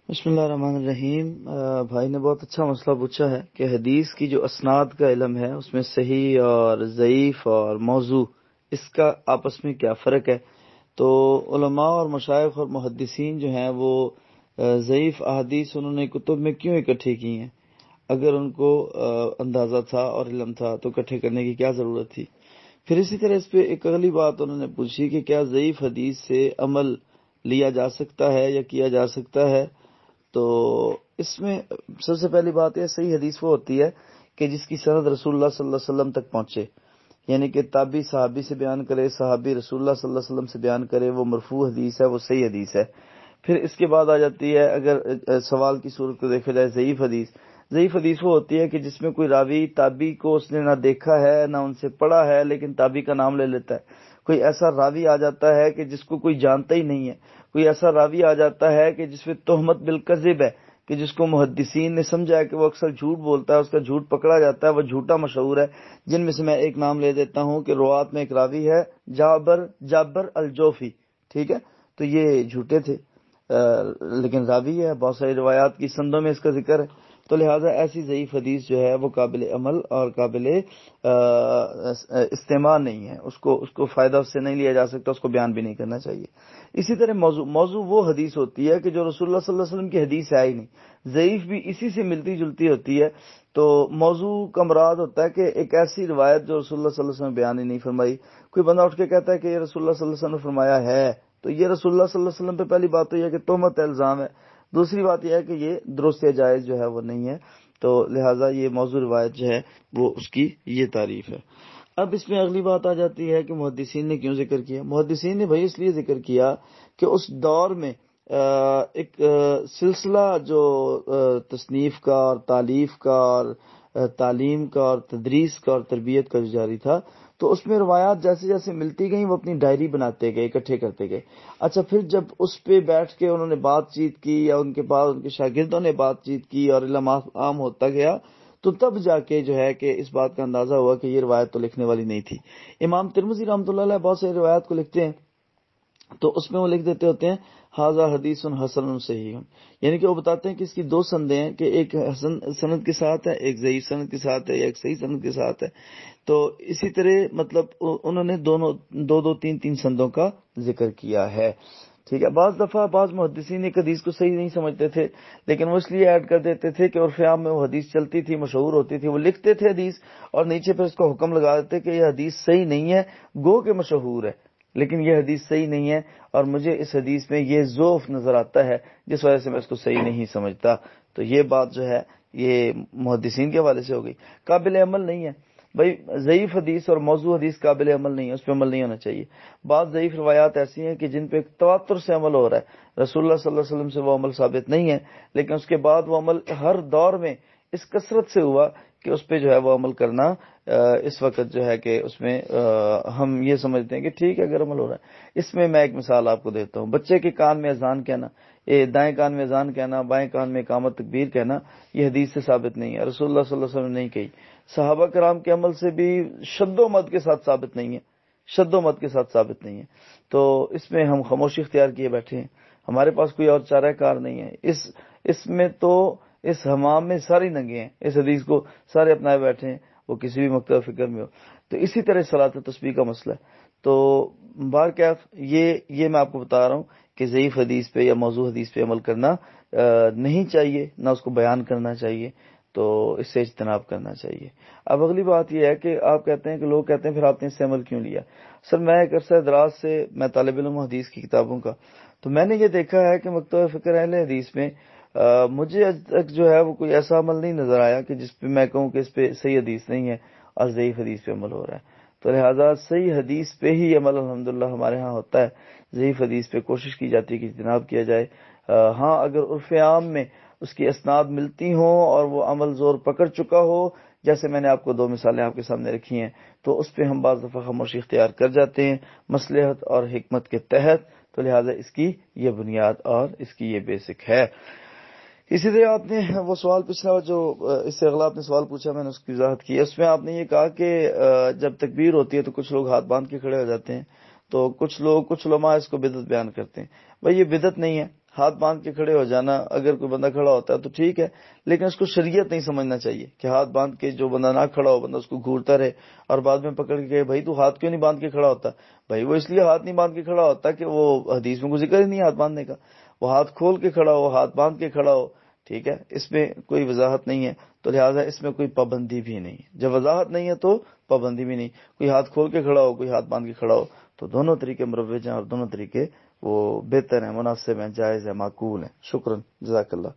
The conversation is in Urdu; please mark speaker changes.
Speaker 1: بسم اللہ الرحمن الرحیم۔ بھائی نے بہت اچھا مسئلہ پوچھا ہے کہ حدیث کی جو اسناد کا علم ہے اس میں صحیح اور ضعیف اور موضوع اس کا آپس میں کیا فرق ہے۔ تو علماء اور مشائخ اور محدثین جو ہیں وہ ضعیف احادیث انہوں نے کتب میں کیوں اکٹھے کی ہیں؟ اگر ان کو اندازہ تھا اور علم تھا تو اکٹھے کرنے کی کیا ضرورت تھی؟ پھر اسی طرح اس پہ ایک اگلی بات انہوں نے پوچھی کہ کیا ضعیف حدیث سے عمل لیا جا سکتا ہے یا کیا جا سکتا ہے؟ تو اس میں سب سے پہلی بات ہے، صحیح حدیث وہ ہوتی ہے کہ جس کی سند رسول اللہ صلی اللہ علیہ وسلم تک پہنچے، یعنی کہ تابعی صحابی سے بیان کرے، صحابی رسول اللہ صلی اللہ علیہ وسلم سے بیان کرے، وہ مرفوع حدیث ہے، وہ صحیح حدیث ہے۔ پھر اس کے بعد آ جاتی ہے، اگر سوال کی صورت کو دیکھا جائے، ضعیف حدیث۔ ضعیف حدیث وہ ہوتی ہے کہ جس میں کوئی راوی تابعی کو اس نے نہ دیکھا ہے نہ ان سے پڑھا ہے، لیکن تابعی کا نام لے لیتا ہے۔ کوئی ایسا راوی آ جاتا ہے کہ جس کو کوئی جانتا ہی نہیں ہے، کوئی ایسا راوی آ جاتا ہے کہ جس میں تہمت بالکذب ہے، کہ جس کو محدثین نے سمجھا ہے کہ وہ اکثر جھوٹ بولتا ہے، اس کا جھوٹ پکڑا جاتا ہے، وہ جھوٹا مشہور ہے۔ جن میں سے میں ایک نام لے دیتا ہوں کہ روات میں ایک راوی ہے جابر الجوفی، ٹھیک ہے؟ تو یہ جھوٹے تھے لیکن راوی ہے، بہت ساری روایات کی سندوں میں اس کا ذکر ہے۔ تو لہٰذا ایسی ضعیف حدیث جو ہے وہ قابل عمل اور قابل استعمال نہیں ہے، اس کو فائدہ اس سے نہیں لیا جا سکتا، اس کو بیان بھی نہیں کرنا چاہیے۔ اسی طرح موضوع وہ حدیث ہوتی ہے کہ جو رسول اللہ صلی اللہ علیہ وسلم کی حدیث ہے ہی نہیں، ضعیف بھی اسی سے ملتی جلتی ہوتی ہے۔ تو موضوع کا مراد ہوتا ہے کہ ایک ایسی روایت جو رسول اللہ صلی اللہ علیہ وسلم نے بیان ہی نہیں فرمائی۔ کوئی بندہ اٹھ کے کہتا ہے کہ یہ رسول اللہ صلی اللہ علیہ وسلم نے فرمایا ہے، تو یہ رسول اللہ صلی اللہ علیہ وسلم پہ پہلی بات تو یہ ہے کہ تہمت الزام ہے، دوسری بات یہ ہے کہ یہ درست یا جائز جو ہے وہ نہیں ہے۔ تو لہٰذا یہ موضوع روایت جو ہے وہ اس کی یہ تعریف ہے۔ اب اس میں اگلی بات آ جاتی ہے کہ محدثین نے کیوں ذکر کیا؟ محدثین نے بھائی اس لیے ذکر کیا کہ اس دور میں ایک سلسلہ جو تصنیف کا اور تالیف کا اور تعلیم کا اور تدریس کا اور تربیت کا جو جاری تھا، تو اس میں روایات جیسے جیسے ملتی گئیں وہ اپنی ڈائری بناتے گئے، اکٹھے کرتے گئے۔ اچھا، پھر جب اس پہ بیٹھ کے انہوں نے بات چیت کی یا ان کے بعد ان کے شاگردوں نے بات چیت کی اور علم عام ہوتا گیا، تو تب جا کے جو ہے کہ اس بات کا اندازہ ہوا کہ یہ روایت تو لکھنے والی نہیں تھی۔ امام ترمذی رحمۃ اللہ علیہ بہت ساری روایات کو لکھتے ہیں، تو اس میں وہ لکھ دیتے ہوتے ہیں ھذا حدیث حسن صحیح، یعنی کہ وہ بتاتے ہیں کہ اس کی دو سندیں ہیں، کہ ایک حسن سند کے ساتھ ہے، ایک ضعیف سند کے ساتھ ہے، یا ایک صحیح سند کے ساتھ ہے۔ تو اسی طرح مطلب انہوں نے دو تین سندوں کا ذکر کیا ہے، ٹھیک ہے۔ بعض دفعہ بعض محدثین ایک حدیث کو صحیح نہیں سمجھتے تھے، لیکن وہ اس لیے ایڈ کر دیتے تھے کہ عرف عام میں وہ حدیث چلتی تھی، مشہور ہوتی تھی، وہ لکھتے تھے حدیث اور نیچے پہ اس کو حکم لگا دیتے کہ یہ حدیث صحیح نہیں ہے، گو کہ مشہور ہے لیکن یہ حدیث صحیح نہیں ہے، اور مجھے اس حدیث میں یہ ضعف نظر آتا ہے جس وجہ سے میں اس کو صحیح نہیں سمجھتا۔ تو یہ بات جو ہے یہ محدثین کے حوالے سے ہو گئی، قابل عمل نہیں ہے۔ بھائی ضعیف حدیث اور موضوع حدیث قابل عمل نہیں ہے، اس پہ عمل نہیں ہونا چاہیے۔ بعض ضعیف روایات ایسی ہیں کہ جن پہ تواتر سے عمل ہو رہا ہے، رسول اللہ صلی اللہ علیہ وسلم سے وہ عمل ثابت نہیں ہے، لیکن اس کے بعد وہ عمل ہر دور میں اس کثرت سے ہوا کہ اس پہ جو ہے وہ عمل کرنا اس وقت جو ہے کہ اس میں ہم یہ سمجھتے ہیں کہ ٹھیک ہے اگر عمل ہو رہا ہے۔ اس میں ایک مثال آپ کو دیتا ہوں، بچے کے کان میں اذان کہنا، دائیں کان میں اذان کہنا، بائیں کان میں اقامت تکبیر کہنا، یہ حدیث سے ثابت نہیں ہے، رسول اللہ صلی اللہ علیہ وسلم نے نہیں کہی، صحابہ کرام کے عمل سے بھی شد و مد کے ساتھ ثابت نہیں ہے، شد و مد کے ساتھ ثابت نہیں ہے۔ تو اس میں ہم خاموشی اختیار کیے بیٹھے ہیں، ہمارے پاس کوئی اور چارہ کار نہیں ہے۔ اس میں تو اس حمام میں ساری ننگے ہیں، اس حدیث کو سارے اپنائے بیٹھے ہیں، وہ کسی بھی مکتب فکر میں ہو۔ تو اسی طرح صلاۃ و تسبیح کا مسئلہ ہے۔ تو بہرکیف یہ میں آپ کو بتا رہا ہوں کہ ضعیف حدیث پہ یا موضوع حدیث پہ عمل کرنا نہیں چاہیے، نہ اس کو بیان کرنا چاہیے، تو اس سے اجتناب کرنا چاہیے۔ اب اگلی بات یہ ہے کہ آپ کہتے ہیں کہ لوگ کہتے ہیں پھر آپ نے اس سے عمل کیوں لیا؟ سر میں ایک عرصہ دراز سے میں طالب علم حدیث کی کتابوں کا، تو میں نے یہ دیکھا ہے کہ مکتبہ فکر اہل حدیث میں مجھے آج تک جو ہے وہ کوئی ایسا عمل نہیں نظر آیا کہ جس پہ میں کہوں کہ اس پہ صحیح حدیث نہیں ہے اور ضعیف حدیث پہ عمل ہو رہا ہے۔ تو لہٰذا صحیح حدیث پہ ہی عمل الحمدللہ ہمارے ہاں ہوتا ہے، ضعیف حدیث پہ کوشش کی جاتی ہے کہ اجتناب کیا جائے۔ ہاں اگر عرف عام میں اس کی اسناد ملتی ہوں اور وہ عمل زور پکڑ چکا ہو، جیسے میں نے آپ کو دو مثالیں آپ کے سامنے رکھی ہیں، تو اس پہ ہم بعض دفعہ خاموشی اختیار کر جاتے ہیں مصلحت اور حکمت کے تحت۔ تو لہٰذا اس کی یہ بنیاد اور اس کی یہ بیسک ہے۔ اسی طرح آپ نے وہ سوال پچھلا جو اس سے اگلا آپ نے سوال پوچھا، میں نے اس کی وضاحت کی، اس میں آپ نے یہ کہا کہ جب تکبیر ہوتی ہے تو کچھ لوگ ہاتھ باندھ کے کھڑے ہو جاتے ہیں، تو کچھ علماء اس کو بدعت بیان کرتے ہیں۔ بھائی یہ بدعت نہیں ہے، ہاتھ باندھ کے کھڑے ہو جانا، اگر کوئی بندہ کھڑا ہوتا ہے تو ٹھیک ہے، لیکن اس کو شریعت نہیں سمجھنا چاہیے کہ ہاتھ باندھ کے جو بندہ نہ کھڑا ہو، بندہ اس کو گھورتا رہے اور بعد میں پکڑ کے کہے بھائی تو ہاتھ کیوں نہیں باندھ کے کھڑا ہوتا؟ بھائی وہ اس لیے ہاتھ نہیں باندھ کے کھڑا ہوتا کہ وہ حدیث میں کوئی ذکر ہی نہیں ہے ہاتھ باندھنے کا، وہ ہاتھ کھول کے کھڑا ہو، ہاتھ باندھ کے کھڑا ہو، ٹھیک ہے، اس میں کوئی وضاحت نہیں ہے، تو لہٰذا اس میں کوئی پابندی بھی نہیں ہے۔ جب وضاحت نہیں ہے تو پابندی بھی نہیں، کوئی ہاتھ کھول کے کھڑا ہو، کوئی ہاتھ باندھ کے کھڑا ہو، تو دونوں طریقے مروج ہیں اور دونوں طریقے وہ بہتر ہیں، مناسب ہیں، جائز ہیں، معقول ہیں۔ شکراً، جزاک اللہ۔